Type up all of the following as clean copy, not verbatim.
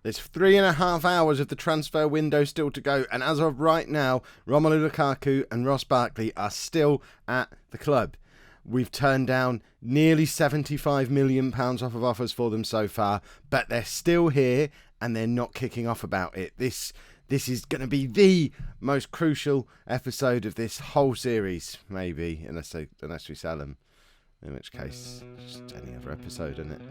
There's 3.5 hours of the transfer window still to go, and as of right now, Romelu Lukaku and Ross Barkley are still at the club. We've turned down nearly £75 million off of offers for them so far, but they're still here and they're not kicking off about it. This is going to be the most crucial episode of this whole series, maybe, unless we sell them. In which case, just any other episode, isn't it?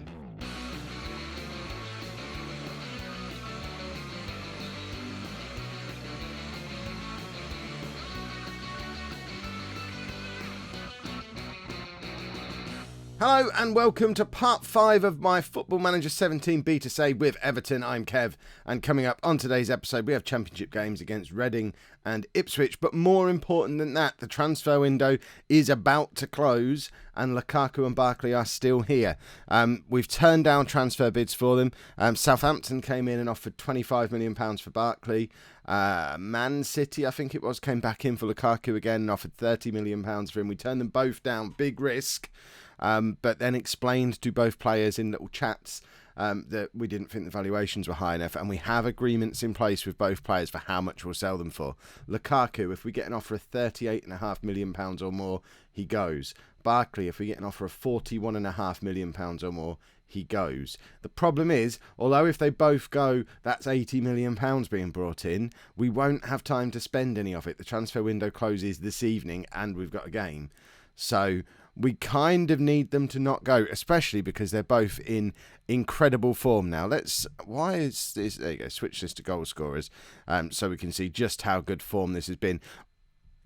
Hello and welcome to part 5 of my Football Manager 17 beta save with Everton. I'm Kev, and coming up on today's episode we have championship games against Reading and Ipswich, but more important than that, the transfer window is about to close and Lukaku and Barkley are still here. We've turned down transfer bids for them. Southampton came in and offered £25 million for Barkley. Man City, I think it was, came back in for Lukaku again and offered £30 million for him. We turned them both down, big risk. But then explained to both players in little chats that we didn't think the valuations were high enough, and we have agreements in place with both players for how much we'll sell them for. Lukaku, if we get an offer of £38.5 million or more, he goes. Barkley, if we get an offer of £41.5 million or more, he goes. The problem is, although if they both go, that's £80 million being brought in, we won't have time to spend any of it. The transfer window closes this evening and we've got a game. So we kind of need them to not go, especially because they're both in incredible form now. There you go, switch this to goal scorers, so we can see just how good form this has been.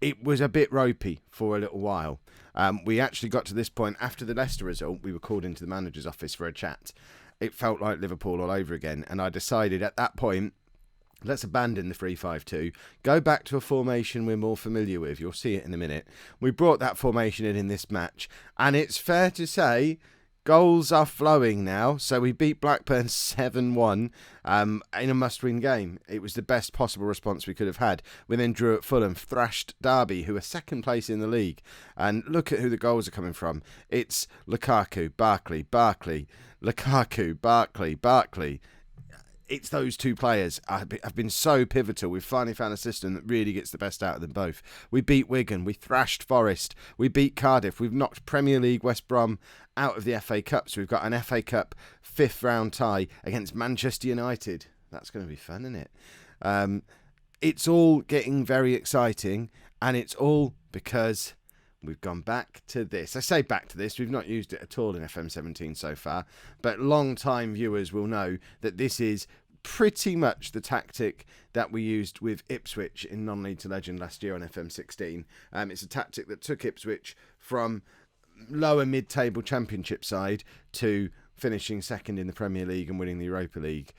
It was a bit ropey for a little while. We actually got to this point after the Leicester result. We were called into the manager's office for a chat. It felt like Liverpool all over again, and I decided at that point, let's abandon the 3-5-2, go back to a formation we're more familiar with. You'll see it in a minute. We brought that formation in this match, and it's fair to say goals are flowing now. So we beat Blackburn 7-1 in a must-win game. It was the best possible response we could have had. We then drew at Fulham, thrashed Derby, who are second place in the league. And look at who the goals are coming from. It's Lukaku, Barkley, Lukaku, Barkley. It's those two players have been so pivotal. We've finally found a system that really gets the best out of them both. We beat Wigan. We thrashed Forest. We beat Cardiff. We've knocked Premier League West Brom out of the FA Cup. So we've got an FA Cup 5th round tie against Manchester United. That's going to be fun, isn't it? It's all getting very exciting, and it's all because we've gone back to this. I say back to this. We've not used it at all in FM17 so far, but long-time viewers will know that this is pretty much the tactic that we used with Ipswich in Non-League to Legend last year on FM16. It's a tactic that took Ipswich from lower mid-table championship side to finishing second in the Premier League and winning the Europa League.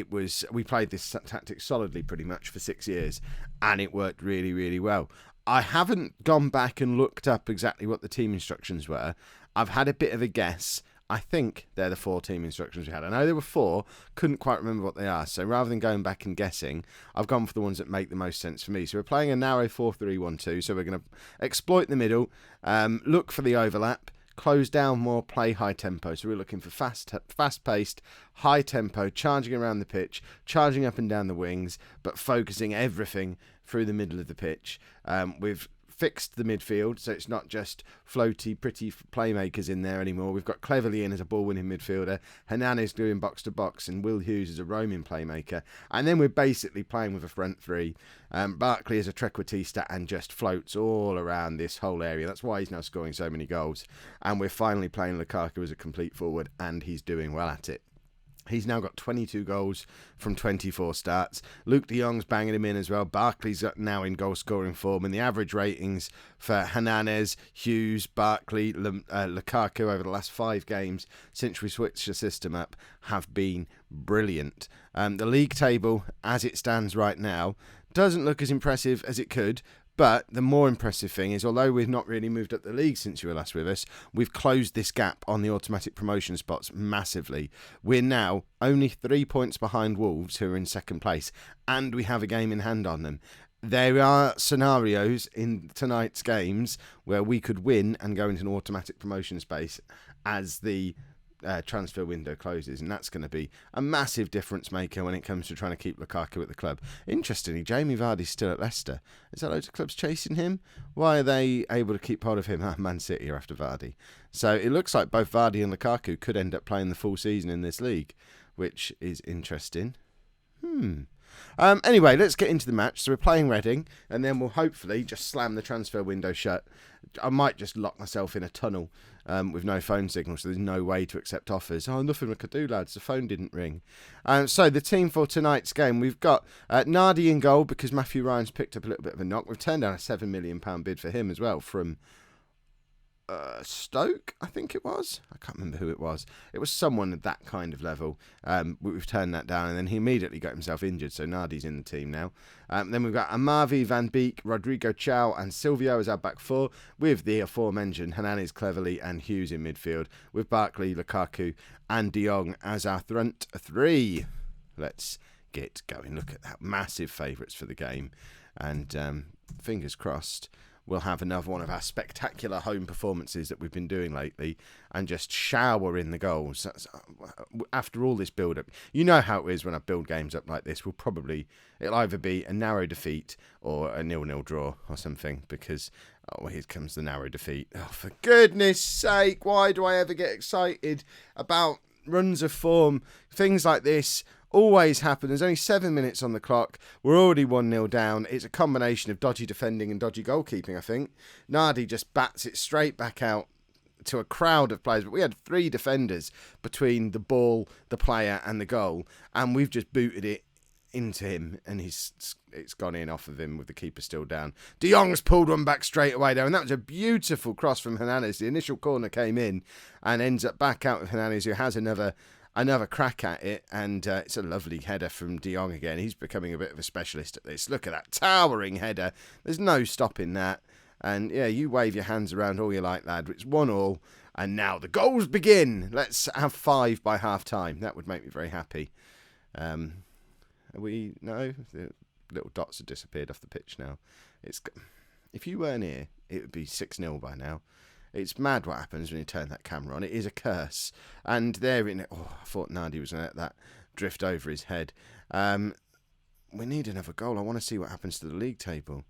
We played this tactic solidly pretty much for 6 years, and it worked really, really well. I haven't gone back and looked up exactly what the team instructions were. I've had a bit of a guess. I think they're the 4 team instructions we had. I know there were 4, couldn't quite remember what they are. So rather than going back and guessing, I've gone for the ones that make the most sense for me. So we're playing a narrow 4-3-1-2. So we're going to exploit the middle, look for the overlap, close down more, play high tempo. So we're looking for fast-paced, high tempo, charging around the pitch, charging up and down the wings, but focusing everything through the middle of the pitch. We've fixed the midfield, so it's not just floaty, pretty playmakers in there anymore. We've got Cleverly in as a ball-winning midfielder, Hernandez doing box-to-box, and Will Hughes as a roaming playmaker. And then we're basically playing with a front three. Barkley as a trequartista and just floats all around this whole area. That's why he's now scoring so many goals. And we're finally playing Lukaku as a complete forward, and he's doing well at it. He's now got 22 goals from 24 starts. Luke de Jong's banging him in as well. Barkley's now in goal-scoring form. And the average ratings for Hernandez, Hughes, Barkley, Lukaku over the last 5 games since we switched the system up have been brilliant. The league table, as it stands right now, doesn't look as impressive as it could. But the more impressive thing is, although we've not really moved up the league since you were last with us, we've closed this gap on the automatic promotion spots massively. We're now only 3 points behind Wolves, who are in second place, and we have a game in hand on them. There are scenarios in tonight's games where we could win and go into an automatic promotion space as the transfer window closes, and that's going to be a massive difference maker when it comes to trying to keep Lukaku at the club. Interestingly, Jamie Vardy's still at Leicester. Is there loads of clubs chasing him? Why are they able to keep hold of him? Man City are after Vardy. So it looks like both Vardy and Lukaku could end up playing the full season in this league, which is interesting. Anyway, let's get into the match. So we're playing Reading, and then we'll hopefully just slam the transfer window shut. I might just lock myself in a tunnel with no phone signal, so there's no way to accept offers. Oh, nothing I could do, lads. The phone didn't ring. So the team for tonight's game, we've got Nardi in goal because Matthew Ryan's picked up a little bit of a knock. We've turned down a £7 million bid for him as well from Stoke, I think it was. I can't remember who it was. It was someone at that kind of level. We've turned that down, and then he immediately got himself injured, so Nardi's in the team now. Then we've got Amavi, Van Beek, Rodrigo Chow, and Silvio as our back four, with the aforementioned Hernandez, Cleverley, and Hughes in midfield, with Barkley, Lukaku, and De Jong as our front three. Let's get going. Look at that. Massive favourites for the game, and fingers crossed we'll have another one of our spectacular home performances that we've been doing lately and just shower in the goals. After all this build-up, you know how it is when I build games up like this. It'll either be a narrow defeat or a 0-0 draw or something, because, here comes the narrow defeat. Oh, for goodness sake, why do I ever get excited about runs of form? Things like this always happen. There's only 7 minutes on the clock. We're already 1-0 down. It's a combination of dodgy defending and dodgy goalkeeping, I think. Nardi just bats it straight back out to a crowd of players. But we had 3 defenders between the ball, the player and the goal. And we've just booted it into him, and it's gone in off of him with the keeper still down. De Jong's pulled one back straight away there, and that was a beautiful cross from Hernandez. The initial corner came in and ends up back out with Hernandez, who has another crack at it, and it's a lovely header from De Jong again. He's becoming a bit of a specialist at this. Look at that towering header. There's no stopping that. And yeah, you wave your hands around all you like, lad. It's 1-1, and now the goals begin. Let's have 5 by half time. That would make me very happy. No, the little dots have disappeared off the pitch now. If you weren't here, it would be 6-0 by now. It's mad what happens when you turn that camera on. It is a curse. And there in it. Oh, I thought Nardi was going to let that drift over his head. We need another goal. I want to see what happens to the league table.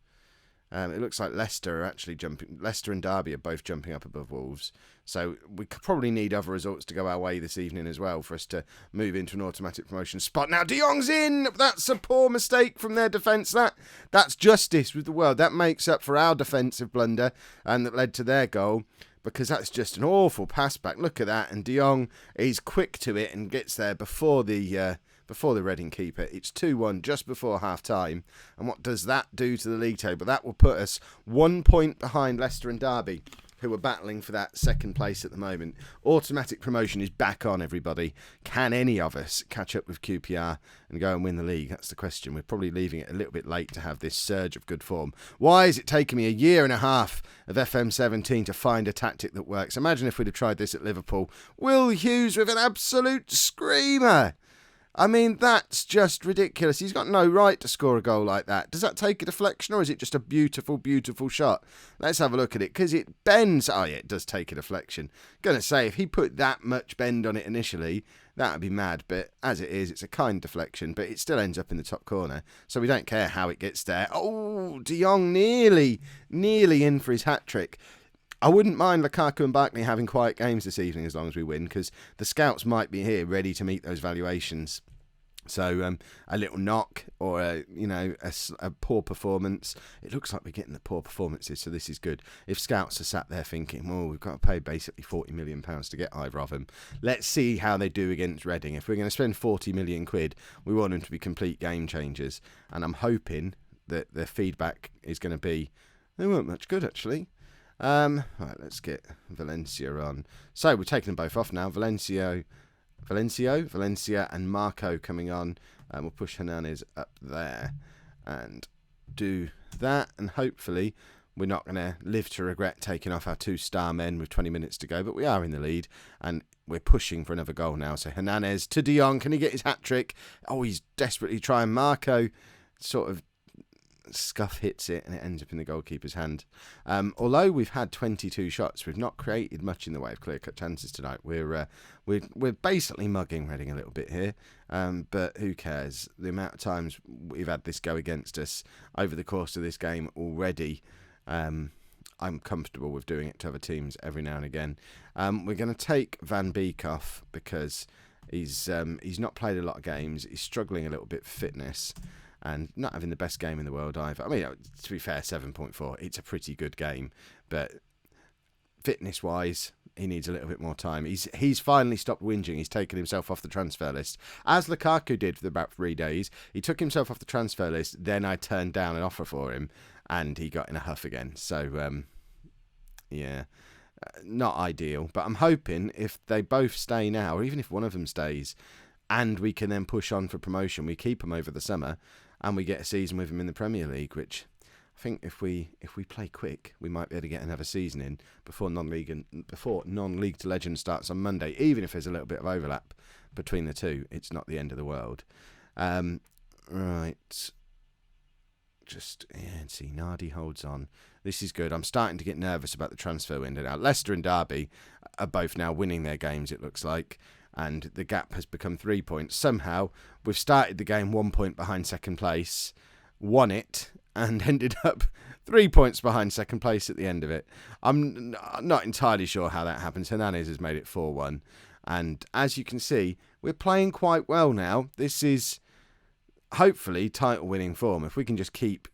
It looks like Leicester are actually jumping. Leicester and Derby are both jumping up above Wolves. So we could probably need other results to go our way this evening as well for us to move into an automatic promotion spot. Now De Jong's in. That's a poor mistake from their defence. That's justice with the world. That makes up for our defensive blunder and that led to their goal, because that's just an awful pass back. Look at that. And De Jong is quick to it and gets there before the Reading keeper. It's 2-1 just before half-time. And what does that do to the league table? That will put us 1 point behind Leicester and Derby, who are battling for that second place at the moment. Automatic promotion is back on, everybody. Can any of us catch up with QPR and go and win the league? That's the question. We're probably leaving it a little bit late to have this surge of good form. Why has it taken me a year and a half of FM17 to find a tactic that works? Imagine if we'd have tried this at Liverpool. Will Hughes with an absolute screamer. I mean, that's just ridiculous. He's got no right to score a goal like that. Does that take a deflection, or is it just a beautiful, beautiful shot? Let's have a look at it, because it bends. Oh, yeah, it does take a deflection. Gonna say, if he put that much bend on it initially, that would be mad. But as it is, it's a kind deflection, but it still ends up in the top corner. So we don't care how it gets there. Oh, De Jong nearly in for his hat-trick. I wouldn't mind Lukaku and Barkley having quiet games this evening as long as we win, because the scouts might be here ready to meet those valuations. So a little knock or a poor performance. It looks like we're getting the poor performances, so this is good. If scouts are sat there thinking, well, we've got to pay basically £40 million to get either of them, let's see how they do against Reading. If we're going to spend 40 million quid, we want them to be complete game changers. And I'm hoping that the feedback is going to be, they weren't much good actually. Right, let's get Valencia on. So we're taking them both off now. Valencia and Marco coming on. We'll push Hernandez up there and do that. And hopefully we're not going to live to regret taking off our 2-star men with 20 minutes to go. But we are in the lead and we're pushing for another goal now. So Hernandez to De Jong. Can he get his hat-trick? Oh, he's desperately trying. Marco sort of Scuff hits it and it ends up in the goalkeeper's hand. Although we've had 22 shots, we've not created much in the way of clear-cut chances tonight. We're basically mugging Reading a little bit here, but who cares? The amount of times we've had this go against us over the course of this game already, I'm comfortable with doing it to other teams every now and again. We're going to take Van Beek off because he's not played a lot of games. He's struggling a little bit for fitness. And not having the best game in the world either. I mean, to be fair, 7.4, it's a pretty good game. But fitness-wise, he needs a little bit more time. He's finally stopped whinging. He's taken himself off the transfer list. As Lukaku did for about 3 days. He took himself off the transfer list. Then I turned down an offer for him. And he got in a huff again. So, yeah, not ideal. But I'm hoping if they both stay now, or even if one of them stays, and we can then push on for promotion, we keep him over the summer, and we get a season with him in the Premier League, which I think if we play quick, we might be able to get another season in before non-league to legend starts on Monday. Even if there's a little bit of overlap between the two, it's not the end of the world. Right. See, Nardi holds on. This is good. I'm starting to get nervous about the transfer window now. Leicester and Derby are both now winning their games, it looks like. And the gap has become 3 points. Somehow, we've started the game 1 point behind second place, won it, and ended up 3 points behind second place at the end of it. I'm not entirely sure how that happens. Hernandez has made it 4-1. And as you can see, we're playing quite well now. This is hopefully title-winning form. If we can just keep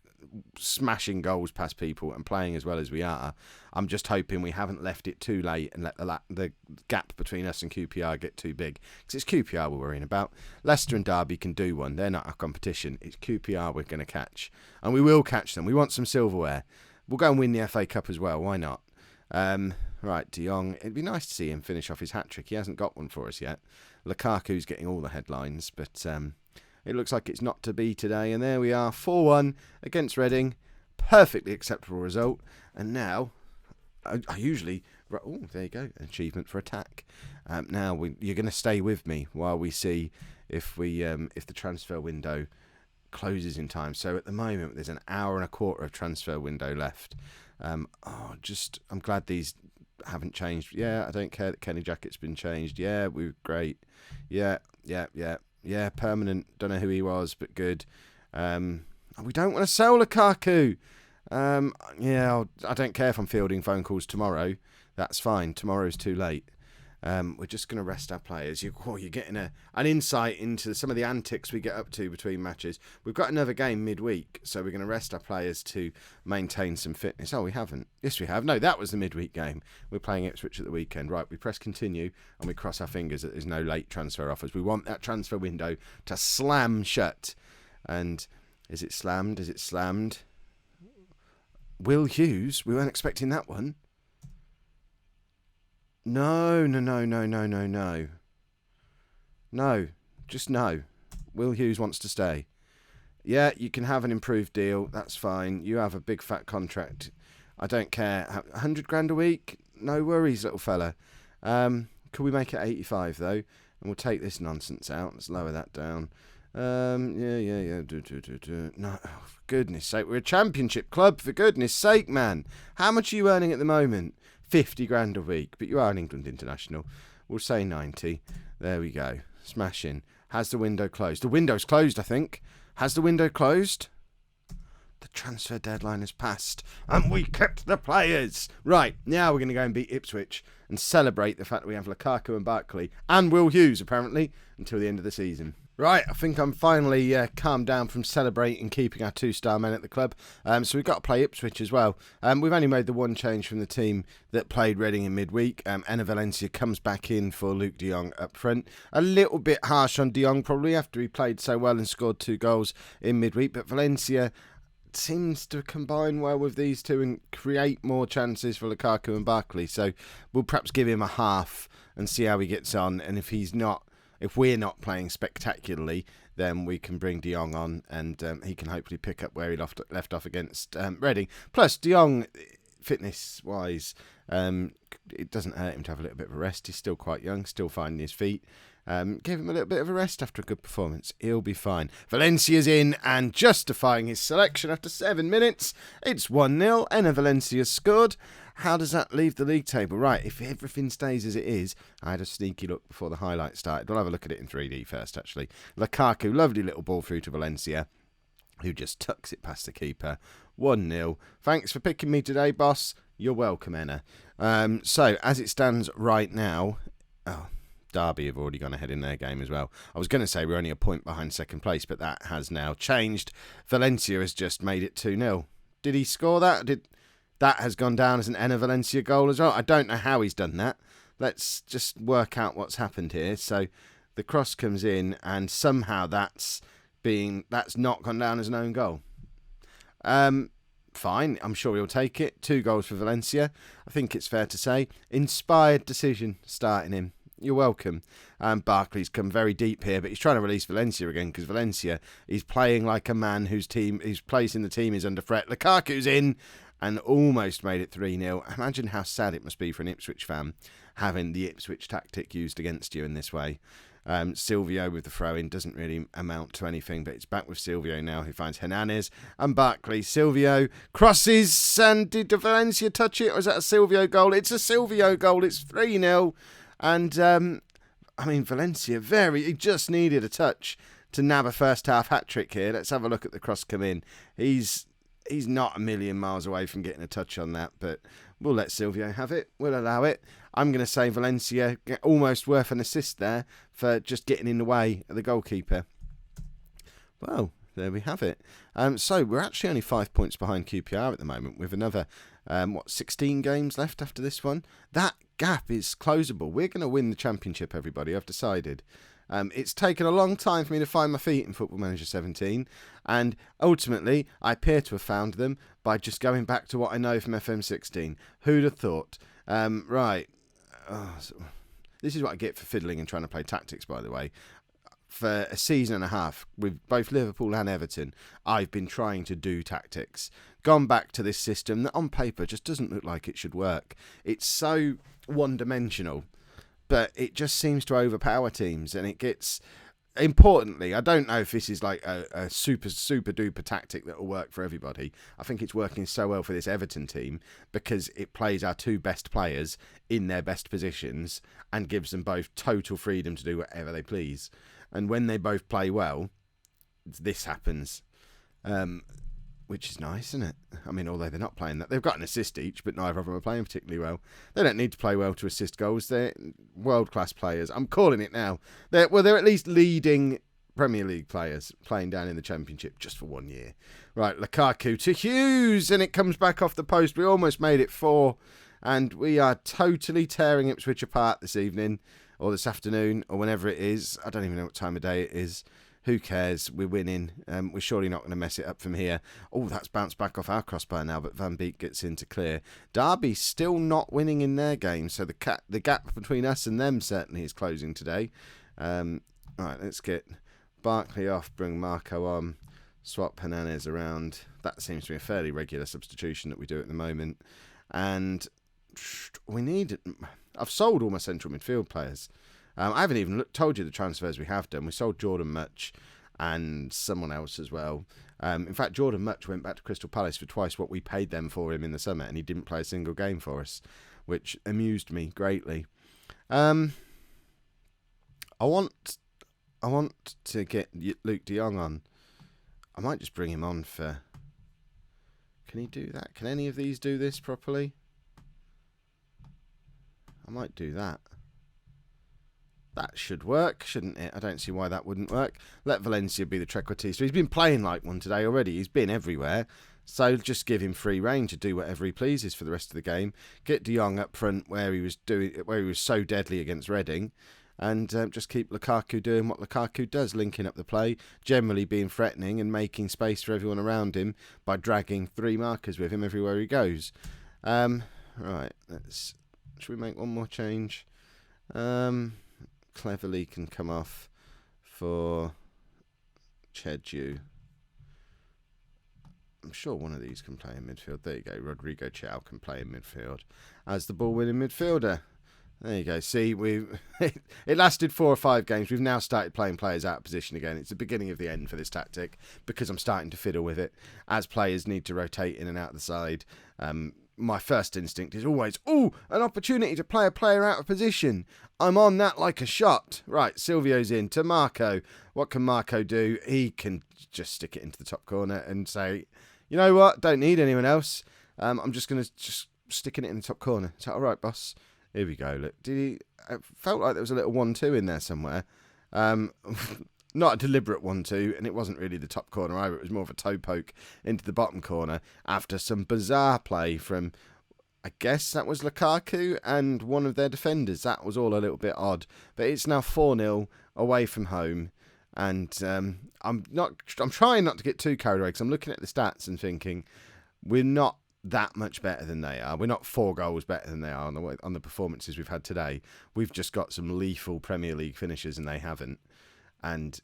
smashing goals past people and playing as well as we are, I'm just hoping we haven't left it too late and let the gap between us and QPR get too big, because it's QPR we're worrying about. Leicester and Derby can do one. They're not our competition. It's QPR we're going to catch, and we will catch them. We want some silverware. We'll go and win the FA Cup as well. Why not? Right, De Jong, it'd be nice to see him finish off his hat-trick. He hasn't got one for us yet. Lukaku's getting all the headlines, but it looks like it's not to be today. And there we are, 4-1 against Reading. Perfectly acceptable result. And now, I usually... Oh, there you go, achievement for attack. Now, you're going to stay with me while we see if the transfer window closes in time. So at the moment, there's an hour and a quarter of transfer window left. I'm glad these haven't changed. Yeah, I don't care that Kenny Jackett's been changed. Yeah, we're great. Yeah, permanent. Don't know who he was, but good. We don't want to sell Lukaku. I don't care if I'm fielding phone calls tomorrow. That's fine. Tomorrow's too late. We're just going to rest our players. You're getting an insight into some of the antics we get up to between matches. We've got another game midweek, so we're going to rest our players to maintain some fitness. Oh, we haven't. Yes, we have. No, that was the midweek game. We're playing Ipswich at the weekend. Right, we press continue, and we cross our fingers that there's no late transfer offers. We want that transfer window to slam shut. And is it slammed? Is it slammed? Will Hughes? We weren't expecting that one. No. No, just no. Will Hughes wants to stay. Yeah, you can have an improved deal. That's fine. You have a big fat contract. I don't care. 100 grand a week? No worries, little fella. Could we make it 85 though? And we'll take this nonsense out. Let's lower that down. Yeah. No, oh, for goodness sake. We're a championship club, for goodness sake, man. How much are you earning at the moment? 50 grand a week, but you are an England international. We'll say 90. There we go. Smashing. Has the window closed? The window's closed, I think. Has the window closed? The transfer deadline has passed, and we kept the players. Right, now we're going to go and beat Ipswich and celebrate the fact that we have Lukaku and Barkley and Will Hughes, apparently, until the end of the season. Right, I think I'm finally calmed down from celebrating keeping our 2-star men at the club. So we've got to play Ipswich as well. We've only made the one change from the team that played Reading in midweek. Enner Valencia comes back in for Luke de Jong up front. A little bit harsh on de Jong probably after he played so well and scored 2 goals in midweek. But Valencia seems to combine well with these two and create more chances for Lukaku and Barkley. So we'll perhaps give him a half and see how he gets on. And if we're not playing spectacularly, then we can bring de Jong on and he can hopefully pick up where he left off against Reading. Plus, de Jong, fitness-wise, it doesn't hurt him to have a little bit of a rest. He's still quite young, still finding his feet. Gave him a little bit of a rest after a good performance. He'll be fine. Valencia's in and justifying his selection after 7 minutes. It's 1-0. Enner Valencia's scored. How does that leave the league table? Right, if everything stays as it is, I had a sneaky look before the highlights started. We'll have a look at it in 3D first, actually. Lukaku, lovely little ball through to Valencia, who just tucks it past the keeper. 1-0. Thanks for picking me today, boss. You're welcome, Enner. So, as it stands right now... Derby have already gone ahead in their game as well. I was going to say we're only a point behind second place, but that has now changed. Valencia has just made it 2-0. Did he score that? That has gone down as an Enner Valencia goal as well. I don't know how he's done that. Let's just work out what's happened here. So the cross comes in and somehow that's not gone down as an own goal. Fine, I'm sure he'll take it. 2 goals for Valencia. I think it's fair to say. Inspired decision starting him. You're welcome. Barkley's come very deep here, but he's trying to release Valencia again because Valencia is playing like a man whose place in the team is under threat. Lukaku's in and almost made it 3-0. Imagine how sad it must be for an Ipswich fan having the Ipswich tactic used against you in this way. Silvio with the throw-in doesn't really amount to anything, but it's back with Silvio now, who finds Hernandez and Barkley. Silvio crosses, and did Valencia touch it, or is that a Silvio goal? It's a Silvio goal. It's 3-0. And, Valencia, he just needed a touch to nab a first-half hat-trick here. Let's have a look at the cross come in. He's not a million miles away from getting a touch on that, but we'll let Silvio have it. We'll allow it. I'm going to say Valencia almost worth an assist there for just getting in the way of the goalkeeper. Well, there we have it. So we're actually only 5 points behind QPR at the moment with another, 16 games left after this one. That gap is closable. We're going to win the championship, everybody. I've decided. It's taken a long time for me to find my feet in Football Manager 17, and ultimately I appear to have found them by just going back to what I know from FM16. Who'd have thought? Right. This is what I get for fiddling and trying to play tactics, by the way. For a season and a half, with both Liverpool and Everton, I've been trying to do tactics. Gone back to this system that on paper just doesn't look like it should work. It's so one-dimensional, but it just seems to overpower teams, and it gets... Importantly, I don't know if this is like a super duper tactic that will work for everybody. I think it's working so well for this Everton team because it plays our 2 best players in their best positions and gives them both total freedom to do whatever they please. And when they both play well, this happens, which is nice, isn't it? I mean, although they're not playing that. They've got an assist each, but neither of them are playing particularly well. They don't need to play well to assist goals. They're world-class players. I'm calling it now. They're at least leading Premier League players playing down in the Championship just for 1 year. Right, Lukaku to Hughes, and it comes back off the post. We almost made it 4, and we are totally tearing Ipswich apart this evening, or this afternoon, or whenever it is. I don't even know what time of day it is. Who cares? We're winning. We're surely not going to mess it up from here. Oh, that's bounced back off our crossbar now, but Van Beek gets in to clear. Derby still not winning in their game, so the gap between us and them certainly is closing today. All right, let's get Barkley off, bring Marco on, swap Hernandez around. That seems to be a fairly regular substitution that we do at the moment. And I've sold all my central midfield players. I haven't even told you the transfers we have done. We sold Jordan Much and someone else as well. In fact, Jordan Much went back to Crystal Palace for twice what we paid them for him in the summer, and he didn't play a single game for us, which amused me greatly. I want to get Luke de Jong on. I might just bring him on for... Can he do that? Can any of these do this properly? I might do that. That should work, shouldn't it? I don't see why that wouldn't work. Let Valencia be the trequartista. He's been playing like one today already. He's been everywhere. So just give him free rein to do whatever he pleases for the rest of the game. Get De Jong up front where he was so deadly against Reading. And just keep Lukaku doing what Lukaku does, linking up the play, generally being threatening and making space for everyone around him by dragging 3 markers with him everywhere he goes. Right, should we make one more change? Cleverly can come off for Cheju. I'm sure one of these can play in midfield. There you go. Rodrigo Chow can play in midfield as the ball-winning midfielder. There you go. See, it lasted 4 or 5 games. We've now started playing players out of position again. It's the beginning of the end for this tactic because I'm starting to fiddle with it. As players need to rotate in and out of the side, my first instinct is always, an opportunity to play a player out of position. I'm on that like a shot. Right, Silvio's in to Marco. What can Marco do? He can just stick it into the top corner and say, you know what? Don't need anyone else. I'm just going to sticking it in the top corner. Is that all right, boss? Here we go. Look, it felt like there was a little 1-2 in there somewhere. Not a deliberate 1-2, and it wasn't really the top corner either. It was more of a toe poke into the bottom corner after some bizarre play from, I guess that was Lukaku and one of their defenders. That was all a little bit odd. But it's now 4-0 away from home, and I'm trying not to get too carried away because I'm looking at the stats and thinking we're not that much better than they are. We're not 4 goals better than they are on the performances we've had today. We've just got some lethal Premier League finishers and they haven't. And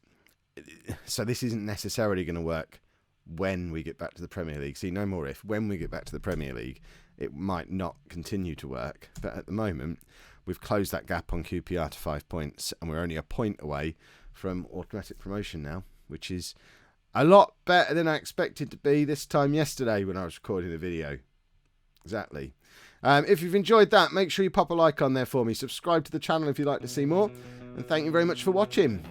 so this isn't necessarily going to work when we get back to the Premier League. See, no more if. When we get back to the Premier League, it might not continue to work. But at the moment, we've closed that gap on QPR to 5 points and we're only a point away from automatic promotion now, which is a lot better than I expected to be this time yesterday when I was recording the video. Exactly. If you've enjoyed that, make sure you pop a like on there for me. Subscribe to the channel if you'd like to see more. And thank you very much for watching.